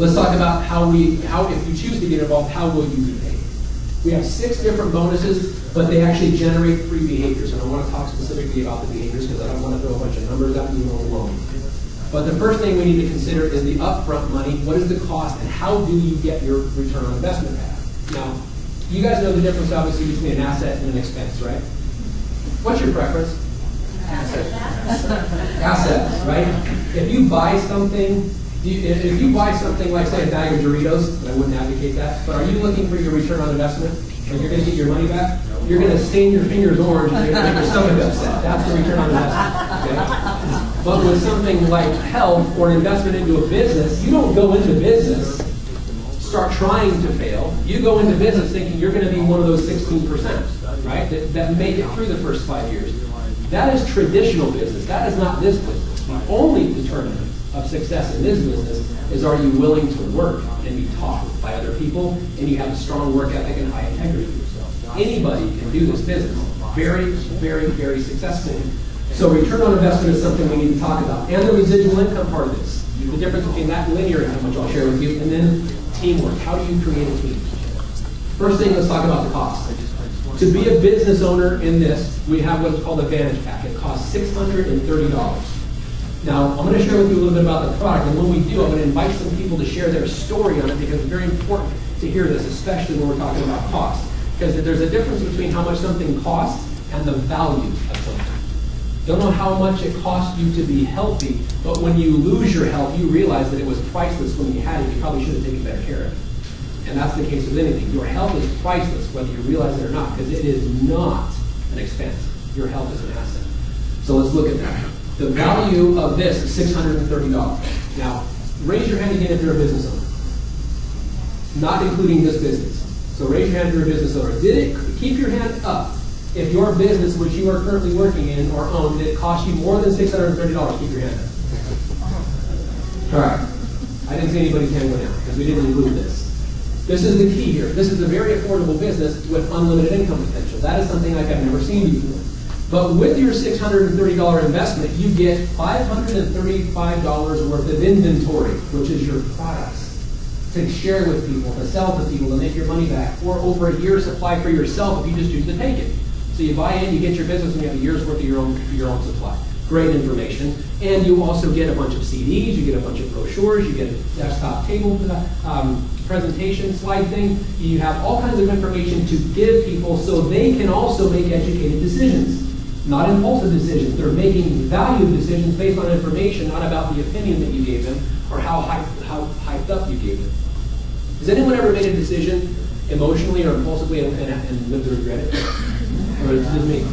Let's talk about how if you choose to get involved, how will you be paid? We have 6 different bonuses, but they actually generate 3 behaviors. And I want to talk specifically about the behaviors because I don't want to throw a bunch of numbers at you alone. But the first thing we need to consider is the upfront money. What is the cost, and how do you get your return on investment back? Now, you guys know the difference, obviously, between an asset and an expense, right? What's your preference? Assets, right? If you buy something, if you buy something like, say, a bag of Doritos, and I wouldn't advocate that, but are you looking for your return on investment? Like you're going to get your money back? You're going to stain your fingers orange and you're going to make your stomach upset. That's the return on investment. Okay? But with something like health or an investment into a business, you don't go into business, start trying to fail. You go into business thinking you're going to be one of those 16%, right? That make it through the first 5 years. That is traditional business. That is not this business. The only determinant of success in this business is, are you willing to work and be taught by other people, and you have a strong work ethic and high integrity. Anybody can do this business very, very, very successfully. So return on investment is something we need to talk about. And the residual income part of this. The difference between that and linear income, which I'll share with you, and then teamwork. How do you create a team? First thing, let's talk about the cost. To be a business owner in this, we have what is called a Vantage Pack. It costs $630. Now, I'm going to share with you a little bit about the product, and when we do, I'm going to invite some people to share their story on it because it's very important to hear this, especially when we're talking about cost. Because there's a difference between how much something costs and the value of something. Don't know how much it costs you to be healthy, but when you lose your health, you realize that it was priceless when you had it. You probably should have taken better care of it. And that's the case with anything. Your health is priceless, whether you realize it or not, because it is not an expense. Your health is an asset. So let's look at that. The value of this is $630. Now, raise your hand again if you're a business owner. Not including this business. So raise your hand if you're a business owner. Keep your hand up if your business, which you are currently working in or own, did it cost you more than $630? Keep your hand up. All right. I didn't see anybody's hand go down because we didn't include this. This is the key here. This is a very affordable business with unlimited income potential. That is something like I've never seen before. But with your $630 investment, you get $535 worth of inventory, which is your products, to share with people, to sell to people, to make your money back, or over a year's supply for yourself if you just choose to take it. So you buy in, you get your business, and you have a year's worth of your own supply. Great information. And you also get a bunch of CDs, you get a bunch of brochures, you get a desktop table presentation slide thing. You have all kinds of information to give people so they can also make educated decisions. Not impulsive decisions. They're making valued decisions based on information, not about the opinion that you gave them or how hyped up you gave them. Has anyone ever made a decision emotionally or impulsively and lived to regret it? Or is it just me?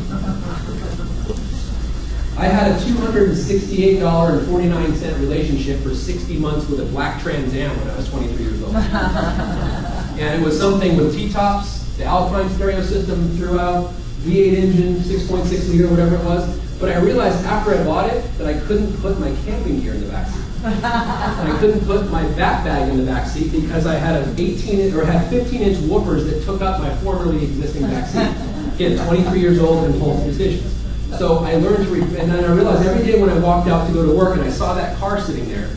I had a $268.49 relationship for 60 months with a black Trans Am when I was 23 years old. And it was something with T-tops, the Alpine stereo system throughout, V8 engine, 6.6 liter, whatever it was. But I realized after I bought it that I couldn't put my camping gear in the backseat. And I couldn't put my backpack in the backseat because I had an 15-inch woofers that took up my formerly existing backseat. Again, 23 years old, impulsive decisions. So I learned to, and then I realized every day when I walked out to go to work and I saw that car sitting there,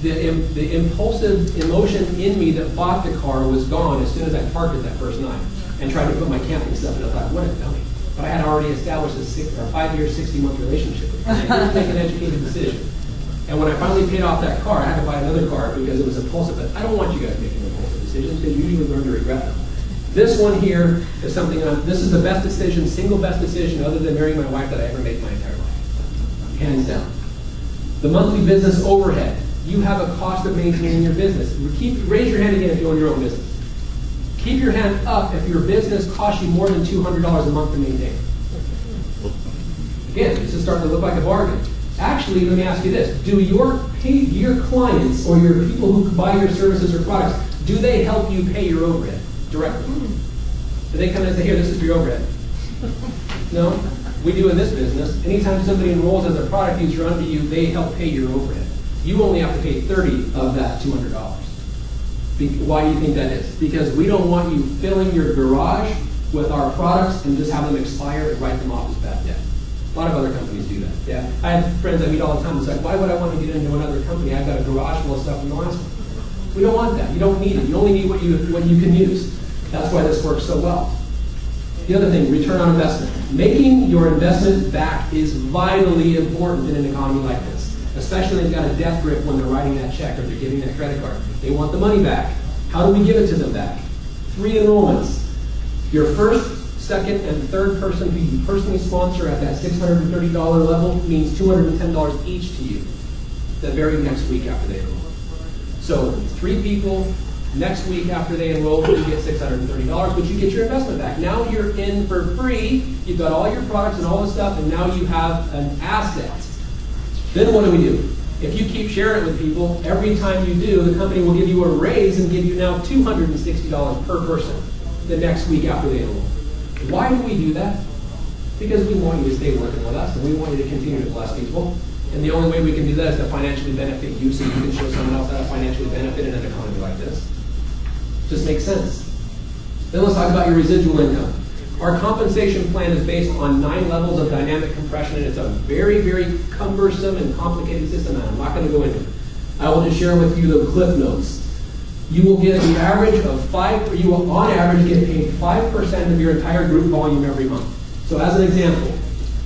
the impulsive emotion in me that bought the car was gone as soon as I parked it that first night and tried to put my camping stuff in. I thought, what a dummy. But I had already established a 5-year, 60-month relationship with it. I had to make an educated decision. And when I finally paid off that car, I had to buy another car because it was impulsive. But I don't want you guys making impulsive decisions because you usually learn to regret them. This one here is something, this is the best decision, single best decision other than marrying my wife that I ever made my entire life. Hands down. The monthly business overhead. You have a cost of maintaining your business. Raise your hand again if you own your own business. Keep your hand up if your business costs you more than $200 a month to maintain. Again, this is starting to look like a bargain. Actually, let me ask you this. Do your clients or your people who buy your services or products, do they help you pay your overhead directly? Do they come in and say, here, this is your overhead? No? We do in this business. Anytime somebody enrolls as a product user under you, they help pay your overhead. You only have to pay $30 of that $200. Why do you think that is? Because we don't want you filling your garage with our products and just have them expire and write them off as bad debt. A lot of other companies do that. Yeah, I have friends I meet all the time. It's like, why would I want to get into another company? I've got a garage full of stuff from the last one. We don't want that. You don't need it. You only need what you can use. That's why this works so well. The other thing, return on investment. Making your investment back is vitally important in an economy like this, especially if they've got a death grip when they're writing that check or they're giving that credit card. They want the money back. How do we give it to them back? 3 enrollments. Your first, second, and third person who you personally sponsor at that $630 level means $210 each to you the very next week after they enroll. So 3 people, next week after they enroll, you get $630, but you get your investment back. Now you're in for free. You've got all your products and all this stuff, and now you have an asset. Then what do? If you keep sharing it with people, every time you do, the company will give you a raise and give you now $260 per person the next week after they enroll. Why do we do that? Because we want you to stay working with us, and we want you to continue to bless people. And the only way we can do that is to financially benefit you so you can show someone else how to financially benefit in an economy like this. Just makes sense. Then let's talk about your residual income. Our compensation plan is based on 9 levels of dynamic compression, and it's a very, very cumbersome and complicated system, and I'm not going to go into it. I will just share with you the cliff notes. You will get the average of 5, you will on average get paid 5% of your entire group volume every month. So as an example,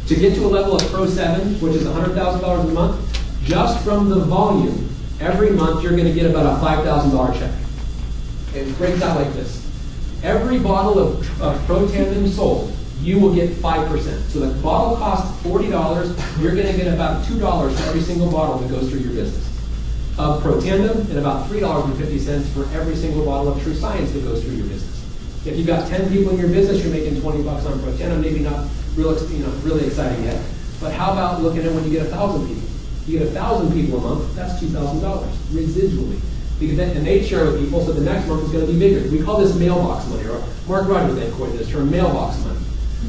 to get to a level of Pro 7, which is $100,000 a month, just from the volume, every month you're going to get about a $5,000 check. It breaks out like this. Every bottle of Pro Tandem sold, you will get 5%. So the bottle costs $40, you're going to get about $2 for every single bottle that goes through your business of Pro Tandem, and about $3.50 for every single bottle of True Science that goes through your business. If you've got 10 people in your business, you're making 20 bucks on Pro Tandem, maybe not really exciting yet. But how about looking at when you get 1,000 people? You get 1,000 people a month, that's $2,000 residually. And they share with people, so the next month is going to be bigger. We call this mailbox money, or Mark Rogers then coined this term, mailbox money.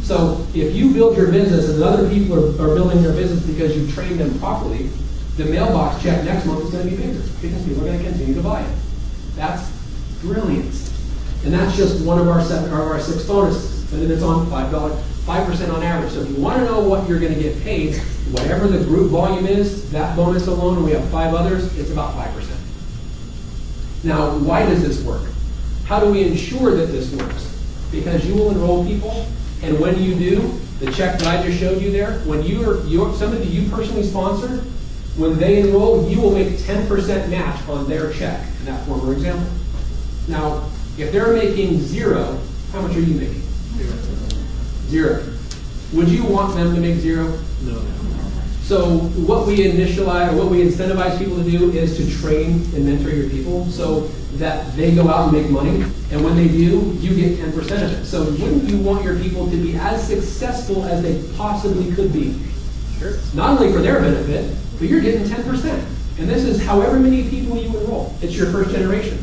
So if you build your business and other people are building their business because you trained them properly, the mailbox check next month is going to be bigger because people are going to continue to buy it. That's brilliant. And that's just one of our 6 bonuses. And then it's on $5% on average. So if you want to know what you're going to get paid, whatever the group volume is, that bonus alone, and we have 5 others, it's about 5%. Now, why does this work? How do we ensure that this works? Because you will enroll people, and when you do, the check that I just showed you there, when somebody you personally sponsor, when they enroll, you will make 10% match on their check in that former example. Now, if they're making 0, how much are you making? 0. Would you want them to make 0? No. So what we incentivize people to do is to train and mentor your people so that they go out and make money, and when they do, you get 10% of it. So wouldn't you want your people to be as successful as they possibly could be? Sure. Not only for their benefit, but you're getting 10%. And this is however many people you enroll. It's your first generation.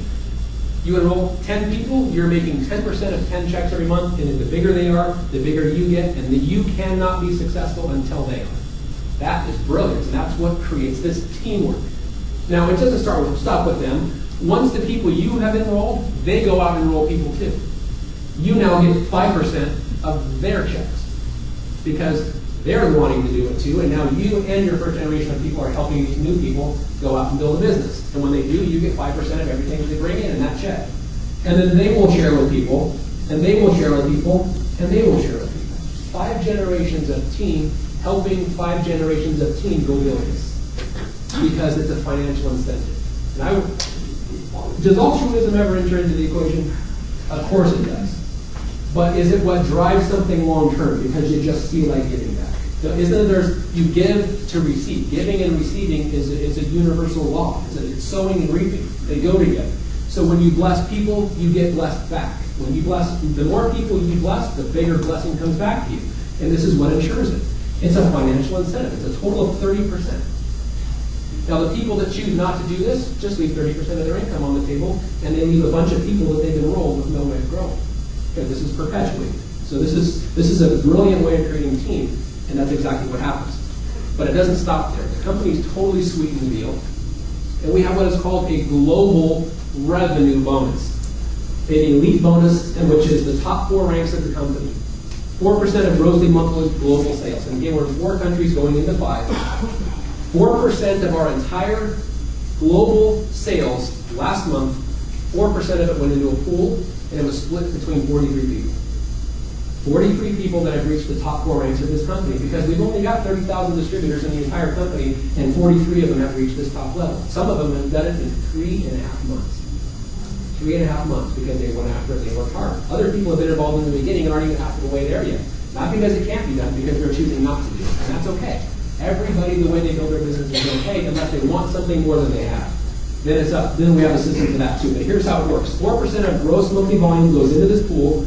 You enroll 10 people, you're making 10% of 10 checks every month, and the bigger they are, the bigger you get, and you cannot be successful until they are. That is brilliant, and that's what creates this teamwork. Now, it doesn't stop with them. Once the people you have enrolled, they go out and enroll people too. You now get 5% of their checks because they're wanting to do it too, and now you and your first generation of people are helping these new people go out and build a business. And when they do, you get 5% of everything they bring in that check. And then they will share with people, and they will share with people, and they will share with people. 5 generations of team helping 5 generations of team go billions because it's a financial incentive. And does altruism ever enter into the equation? Of course it does. But is it what drives something long term because you just feel like giving back? You give to receive. Giving and receiving is a universal law. It's sowing and reaping. They go together. So when you bless people, you get blessed back. When you bless, the more people you bless, the bigger blessing comes back to you. And this is what ensures it. It's a financial incentive. It's a total of 30%. Now, the people that choose not to do this just leave 30% of their income on the table, and they leave a bunch of people that they've enrolled with no way of growing. Okay, this is perpetuated. So this is a brilliant way of creating a team, and that's exactly what happens. But it doesn't stop there. The company's totally sweetened the deal, and we have what is called a global revenue bonus, an elite bonus, and which is the top 4 ranks of the company. 4% of gross monthly global sales. And again, we're in 4 countries going into 5. 4% of our entire Global sales last month, 4% of it went into a pool, and it was split between 43 people. 43 people that have reached the top 4 ranks of this company, because we've only got 30,000 distributors in the entire company, and 43 of them have reached this top level. Some of them have done it in 3.5 months. 3.5 months, because they went after it, they worked hard. Other people have been involved in the beginning and aren't even half of the way there yet. Not because it can't be done, because they're choosing not to do it, and that's okay. Everybody, the way they build their business is okay, unless they want something more than they have. Then it's up. Then we have a system for that too. But here's how it works: 4% of gross monthly volume goes into this pool.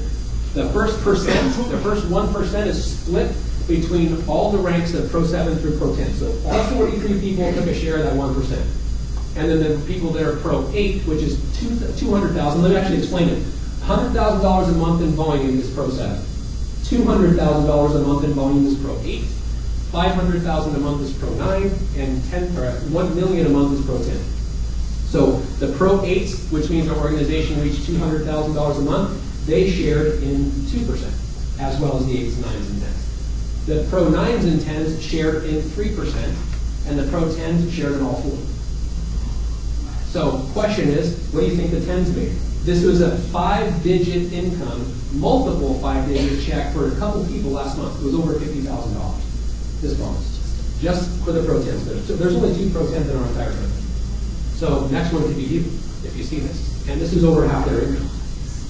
The first 1% is split between all the ranks of Pro 7 through Pro 10. So all 43 people took a share of that 1%. And then the people that are Pro 8, which is 200,000. Let me actually explain it. $100,000 a month in volume is Pro 7. $200,000 a month in volume is Pro 8. $500,000 a month is Pro 9, and $1 million a month is Pro 10. So the Pro 8s, which means our organization reached $200,000 a month, they shared in 2%, as well as the 8s, 9s, and 10s. The Pro 9s and 10s shared in 3%, and the Pro 10s shared in all 4. So question is, what do you think the 10s made? This was a 5-digit income, multiple 5-digit check for a couple people last month. It was over $50,000. This bonus, just for the Pro 10s. So there's only 2 Pro 10s in our entire company. So next one could be you, if you see this. And this is over half their income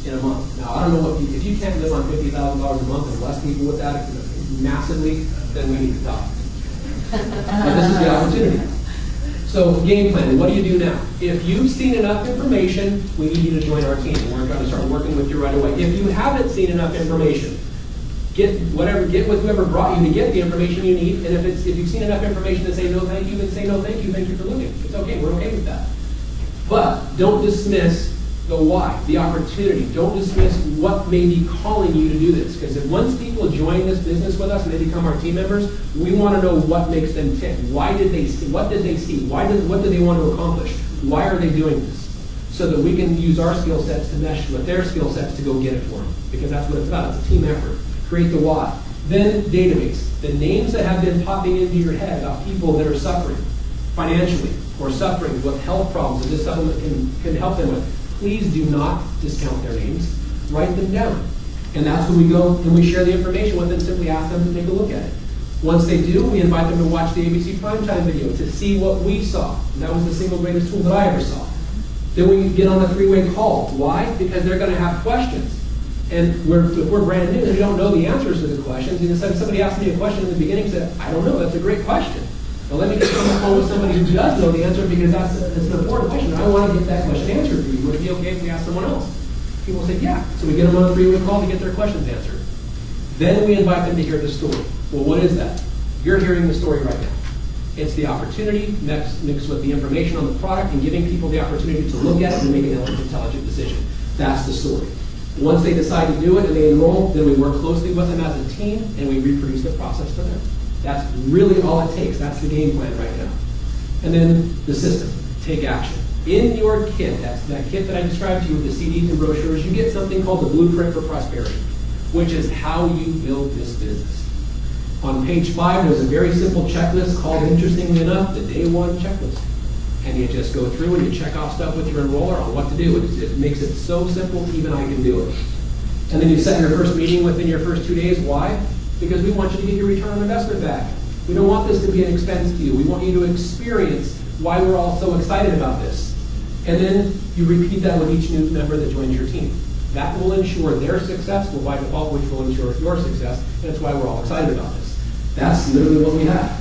in a month. Now, I don't know if you can't live on $50,000 a month and bless people with that massively, then we need to talk. But this is the opportunity. So game plan, what do you do now? If you've seen enough information, we need you to join our team. We're going to start working with you right away. If you haven't seen enough information, get with whoever brought you to get the information you need. And if you've seen enough information to say no thank you, then say no thank you for looking. It's okay, we're okay with that. But don't dismiss the why, the opportunity. Don't dismiss what may be calling you to do this. Because if once people join this business with us and they become our team members, we want to know what makes them tick. Why did they see? What did they see? What do they want to accomplish? Why are they doing this? So that we can use our skill sets to mesh with their skill sets to go get it for them. Because that's what it's about. It's a team effort. Create the why. Then database. The names that have been popping into your head of people that are suffering financially or suffering with health problems that this supplement can help them with. Please do not discount their names. Write them down. And that's when we go and we share the information with them, simply ask them to take a look at it. Once they do, we invite them to watch the ABC Primetime video to see what we saw. And that was the single greatest tool that I ever saw. Then we get on a 3-way call. Why? Because they're going to have questions. And if we're brand new and we don't know the answers to the questions, and instead somebody asked me a question in the beginning and said, I don't know, that's a great question. Well, let me get on the phone with somebody who does know the answer, because that's an important question. I want to get that question answered for you. Would it be okay if we ask someone else? People say, yeah. So we get them on a 3-way call to get their questions answered. Then we invite them to hear the story. Well, what is that? You're hearing the story right now. It's the opportunity mixed with the information on the product and giving people the opportunity to look at it and make an intelligent decision. That's the story. Once they decide to do it and they enroll, then we work closely with them as a team and we reproduce the process for them. That's really all it takes. That's the game plan right now. And then the system. Take action. In your kit, that's that kit that I described to you with the CDs and brochures, you get something called the Blueprint for Prosperity, which is how you build this business. On page 5, there's a very simple checklist called, interestingly enough, the Day 1 checklist. And you just go through and you check off stuff with your enroller on what to do. It makes it so simple, even I can do it. And then you set your first meeting within your first 2 days. Why? Because we want you to get your return on investment back. We don't want this to be an expense to you. We want you to experience why we're all so excited about this. And then you repeat that with each new member that joins your team. That will ensure their success, by default, which will ensure your success, and that's why we're all excited about this. That's literally what we have.